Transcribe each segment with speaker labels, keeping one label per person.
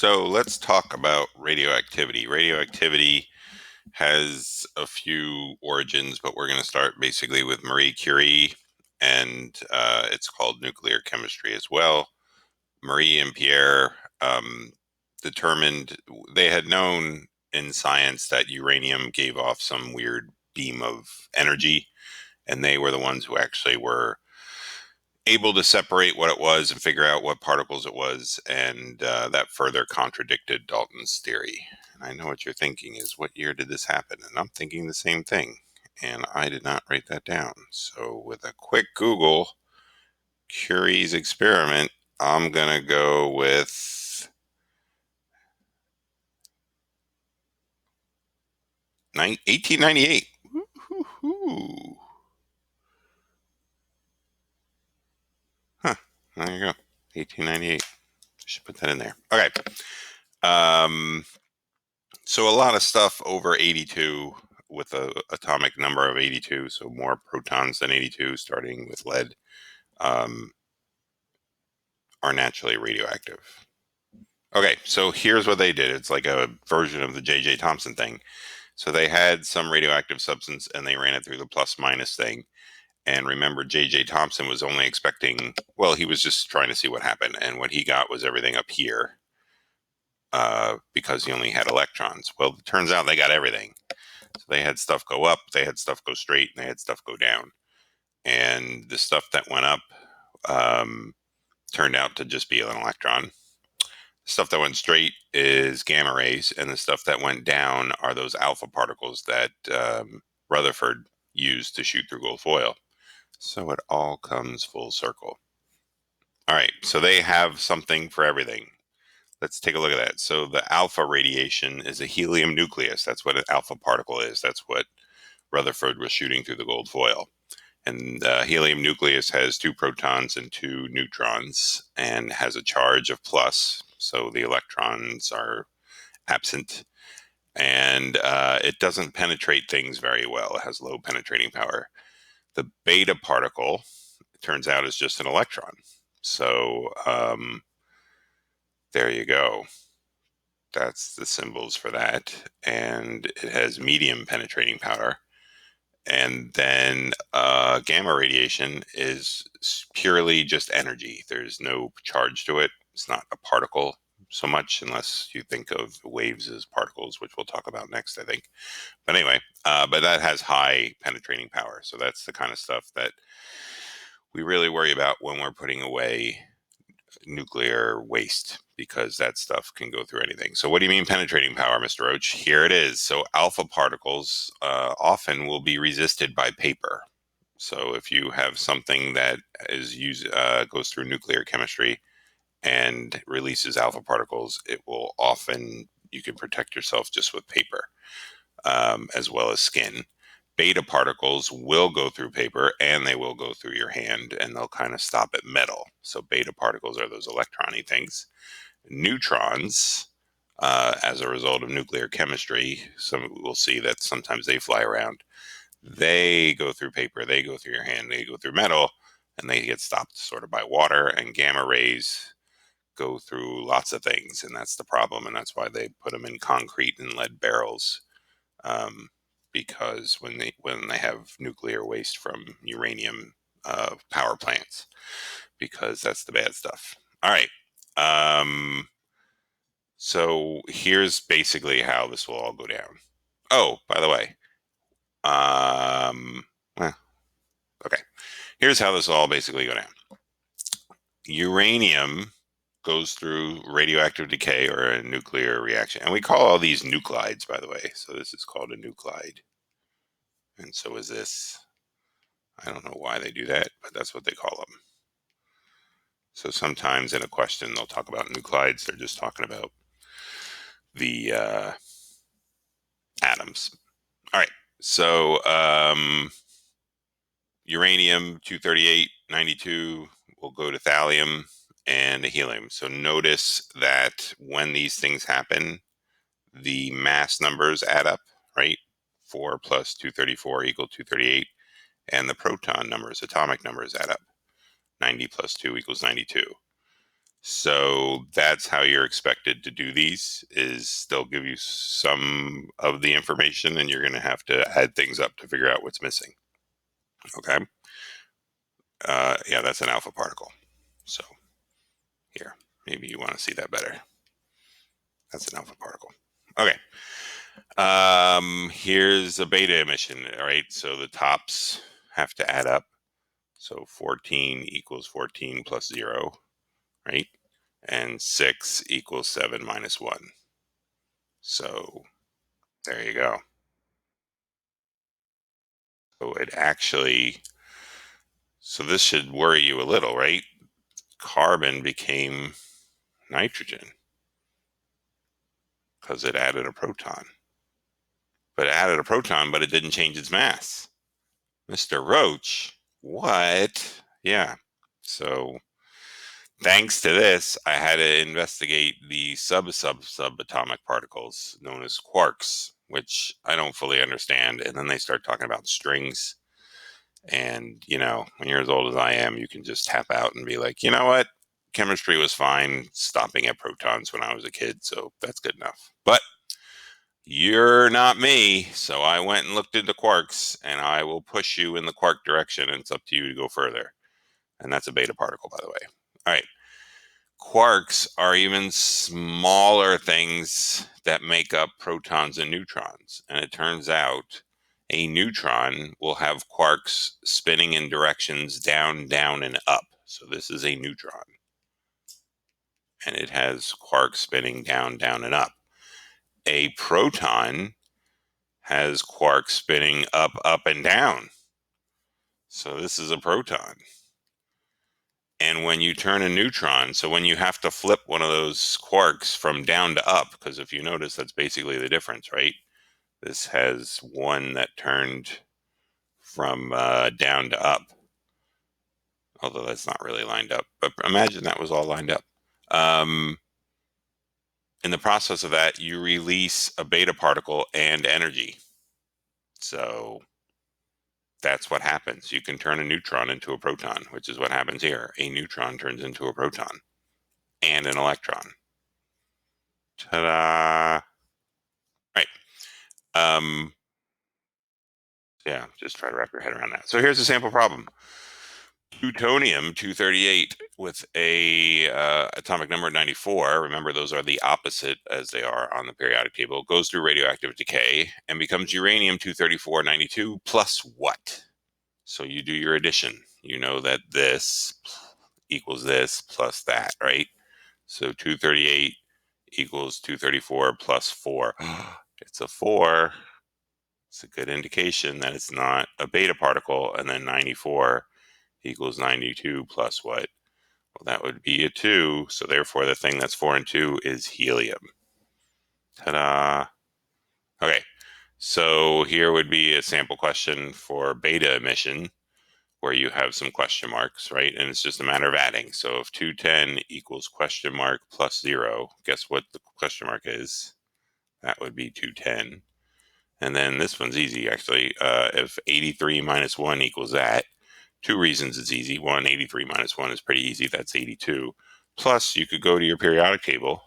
Speaker 1: So let's talk about radioactivity. Radioactivity has a few origins, but we're going to start basically with Marie Curie, and it's called nuclear chemistry as well. Marie and Pierre determined they had known in science that uranium gave off some weird beam of energy, and they were the ones who actually were able to separate what it was and figure out what particles it was, and that further contradicted Dalton's theory. And I know what you're thinking is, what year did this happen? And I'm thinking the same thing, and I did not write that down. So with a quick Google, Curie's experiment, I'm going to go with 1898. Woo-hoo-hoo. Huh, there you go, 1898. Should put that in there. Okay. So a lot of stuff over 82 with a atomic number of 82, so more protons than 82, starting with lead, um, are naturally radioactive. Okay, so here's what they did. It's like a version of the J.J. Thomson thing. So they had some radioactive substance and they ran it through the plus minus thing. And remember, J.J. Thomson was only expecting, well, he was just trying to see what happened. And what he got was everything up here because he only had electrons. Well, it turns out they got everything. So they had stuff go up, they had stuff go straight, and they had stuff go down. And the stuff that went up turned out to just be an electron. The stuff that went straight is gamma rays, and the stuff that went down are those alpha particles that Rutherford used to shoot through gold foil. So it all comes full circle. All right, so they have something for everything. Let's take a look at that. So the alpha radiation is a helium nucleus. That's what an alpha particle is. That's what Rutherford was shooting through the gold foil. And the helium nucleus has 2 protons and 2 neutrons and has a charge of plus. So the electrons are absent. And it doesn't penetrate things very well. It has low penetrating power. The beta particle, it turns out, is just an electron. So there you go. That's the symbols for that. And it has medium penetrating power. And then gamma radiation is purely just energy. There's no charge to it. It's not a particle so much, unless you think of waves as particles, which we'll talk about next, I think. But anyway, but that has high penetrating power. So that's the kind of stuff that we really worry about when we're putting away nuclear waste, because that stuff can go through anything. So what do you mean penetrating power, Mr. Roach? Here it is. So alpha particles often will be resisted by paper. So if you have something that is goes through nuclear chemistry and releases alpha particles, it will often, you can protect yourself just with paper, as well as skin. Beta particles will go through paper and they will go through your hand, and they'll kind of stop at metal. So beta particles are those electron-y things. Neutrons, as a result of nuclear chemistry, some we'll see that sometimes they fly around. They go through paper, they go through your hand, they go through metal, and they get stopped sort of by water. And gamma rays go through lots of things, and that's the problem. And that's why they put them in concrete and lead barrels. Because when they have nuclear waste from uranium power plants, because that's the bad stuff. All right. So here's basically how this will all go down. Oh, by the way, well, okay. Here's how this will all basically go down. Uranium goes through radioactive decay or a nuclear reaction, and we call all these nuclides, by the way. So this is called a nuclide. And so is this. I don't know why they do that, but that's what they call them. So sometimes in a question, they'll talk about nuclides. They're just talking about the atoms. All right. So uranium 238, 92 will go to thallium and to helium. So notice that when these things happen, the mass numbers add up, right? 4 plus 234 equal 238. And the proton numbers, atomic numbers, add up. 90 plus 2 equals 92. So that's how you're expected to do these, is they'll give you some of the information and you're going to have to add things up to figure out what's missing. Okay. Yeah, that's an alpha particle. So here, maybe you want to see that better. That's an alpha particle. Okay. Here's a beta emission, all right? So the tops have to add up. So 14 equals 14 plus 0, right? And 6 equals 7 minus 1. So there you go. So it actually, so this should worry you a little, right? Carbon became nitrogen because it added a proton. But it added a proton, but it didn't change its mass. Mr. Roach, what? Yeah. So thanks to this, I had to investigate the subatomic particles known as quarks, which I don't fully understand. And then they start talking about strings. And, when you're as old as I am, you can just tap out and be like, you know what? Chemistry was fine stopping at protons when I was a kid, so that's good enough. But you're not me, so I went and looked into quarks, and I will push you in the quark direction, and it's up to you to go further. And that's a beta particle, by the way. All right. Quarks are even smaller things that make up protons and neutrons. And it turns out a neutron will have quarks spinning in directions down, down, and up. So this is a neutron. And it has quarks spinning down, down, and up. A proton has quarks spinning up, up, and down. So this is a proton. And when you turn a neutron, so when you have to flip one of those quarks from down to up, because if you notice, that's basically the difference, right? This has one that turned from down to up, although that's not really lined up. But imagine that was all lined up. In the process of that, you release a beta particle and energy. So that's what happens. You can turn a neutron into a proton, which is what happens here. A neutron turns into a proton and an electron. Ta-da! Right. Yeah, just try to wrap your head around that. So here's a sample problem. Plutonium-238 with a atomic number 94, remember those are the opposite as they are on the periodic table, goes through radioactive decay and becomes uranium-234-92 plus what? So you do your addition. You know that this equals this plus that, right? So 238 equals 234 plus 4. It's a 4. It's a good indication that it's not a beta particle. And then 94 equals 92 plus what? Well, that would be a 2. So therefore, the thing that's 4 and 2 is helium. Ta-da! Okay, so here would be a sample question for beta emission, where you have some question marks, right? And it's just a matter of adding. So if 210 equals question mark plus 0, guess what the question mark is? That would be 210. And then this one's easy, actually. If 83 minus 1 equals that, 2 reasons it's easy. 1, 83 minus 1 is pretty easy. That's 82. Plus, you could go to your periodic table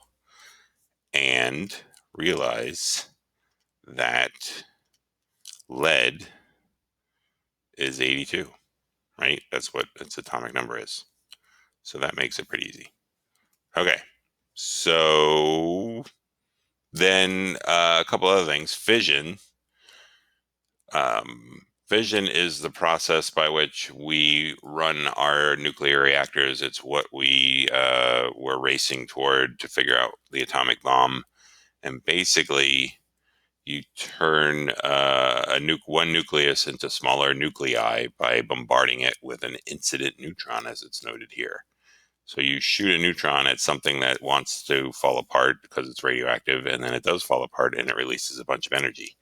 Speaker 1: and realize that lead is 82, right? That's what its atomic number is. So that makes it pretty easy. Okay, so then a couple other things. Fission. Fission is the process by which we run our nuclear reactors. It's what we're racing toward to figure out the atomic bomb. And basically, you turn one nucleus into smaller nuclei by bombarding it with an incident neutron, as it's noted here. So you shoot a neutron at something that wants to fall apart because it's radioactive, and then it does fall apart and it releases a bunch of energy.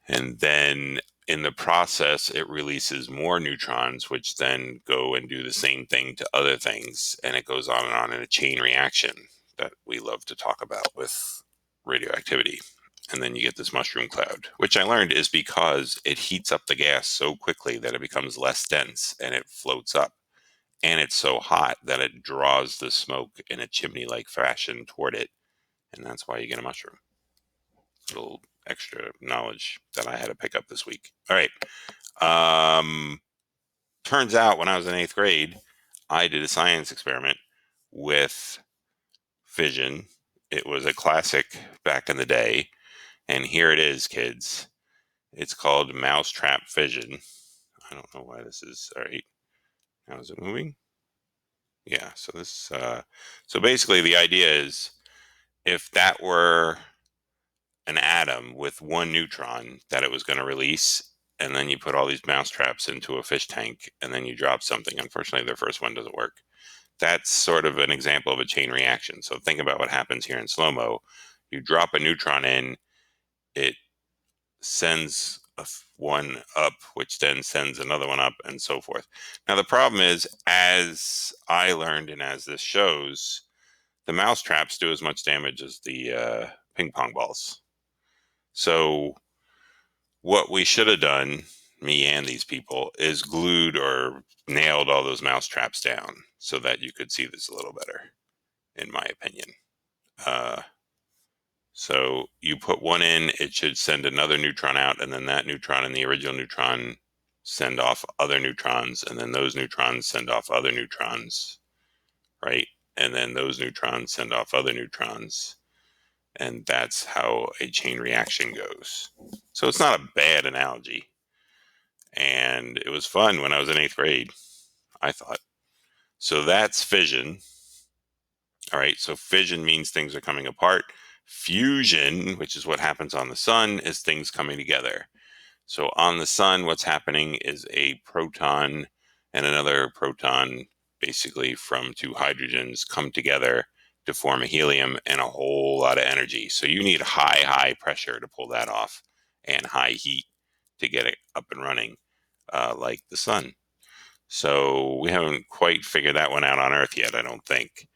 Speaker 1: And then in the process, it releases more neutrons, which then go and do the same thing to other things. And it goes on in a chain reaction that we love to talk about with radioactivity. And then you get this mushroom cloud, which I learned is because it heats up the gas so quickly that it becomes less dense and it floats up. and it's so hot that it draws the smoke in a chimney-like fashion toward it, and that's why you get a mushroom. A little extra knowledge that I had to pick up this week. All right. Turns out when I was in 8th grade, I did a science experiment with fission. It was a classic back in the day, and here it is, kids. It's called mousetrap fission. I don't know why this is. All right. Now is it moving? Yeah. So this. So basically, the idea is if that were an atom with one neutron that it was going to release, and then you put all these mousetraps into a fish tank, and then you drop something. Unfortunately, their first one doesn't work. That's sort of an example of a chain reaction. So think about what happens here in slow-mo. You drop a neutron in, it sends one up, which then sends another one up, and so forth. Now, the problem is, as I learned and as this shows, the mousetraps do as much damage as the ping pong balls. So what we should have done, me and these people, is glued or nailed all those mousetraps down so that you could see this a little better, in my opinion. So you put one in, it should send another neutron out, and then that neutron and the original neutron send off other neutrons, and then those neutrons send off other neutrons, right? And then those neutrons send off other neutrons. And that's how a chain reaction goes. So it's not a bad analogy. And it was fun when I was in 8th grade, I thought. So that's fission. All right, so fission means things are coming apart. Fusion, which is what happens on the sun, is things coming together. So on the sun, what's happening is a proton and another proton, basically from two hydrogens, come together to form a helium and a whole lot of energy. So you need high pressure to pull that off and high heat to get it up and running, like the sun. So we haven't quite figured that one out on Earth yet, I don't think.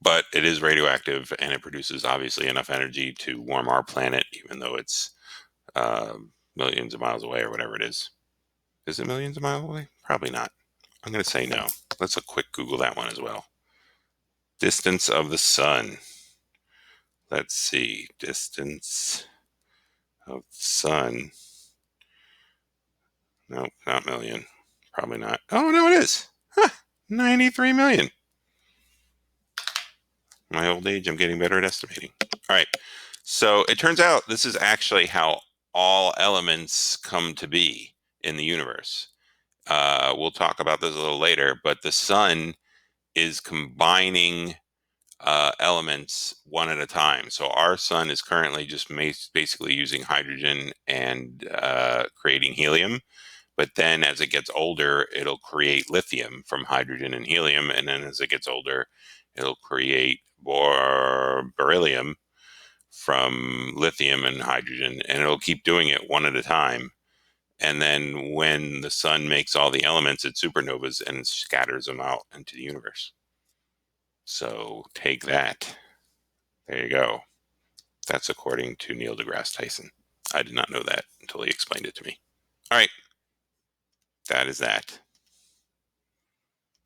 Speaker 1: But it is radioactive, and it produces obviously enough energy to warm our planet, even though it's millions of miles away or whatever it is. Is it millions of miles away? Probably not. I'm going to say no. Let's a quick Google that one as well. Distance of the sun. Let's see. Distance of the sun. Nope, not million. Probably not. Oh, no, it is. 93 million. My old age, I'm getting better at estimating. All right. So it turns out this is actually how all elements come to be in the universe. We'll talk about this a little later, but the sun is combining elements one at a time. So our sun is currently just basically using hydrogen and creating helium. But then as it gets older, it'll create lithium from hydrogen and helium. And then as it gets older, it'll create beryllium from lithium and hydrogen. And it'll keep doing it one at a time. And then when the sun makes all the elements, it supernovas and scatters them out into the universe. So take that. There you go. That's according to Neil deGrasse Tyson. I did not know that until he explained it to me. All right. That is that.